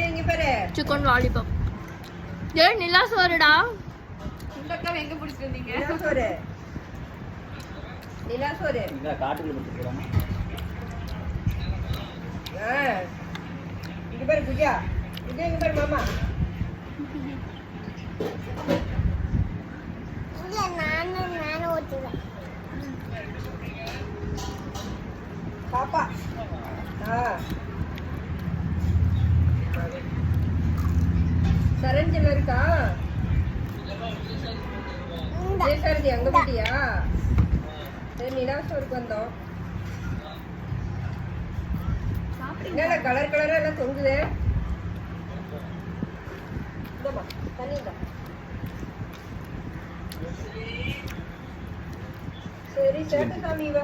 இங்க பாரு chicken lollipop. ஏய் நிலா சோறுடா. உண்டக்கா எங்க பிடிச்சிட்டு வந்தீங்க? நிலா சோறு இங்க காட்டுக்குள்ள பிடிச்சிருக்காங்க. இங்க பாரு குஜா இங்க பாரு மாமா. நானும் ஓட்டுவேன் பாப்பா. சரஞ்சல் இருக்கா? ஜெயசாரதி அங்க போட்டியா? சரி நிலாசோருக்கு வந்தோம். என்னடா கலர் கலரா எல்லாம் தொங்குது. தண்ணி தான். சரி சேட்டு சாமி இவ.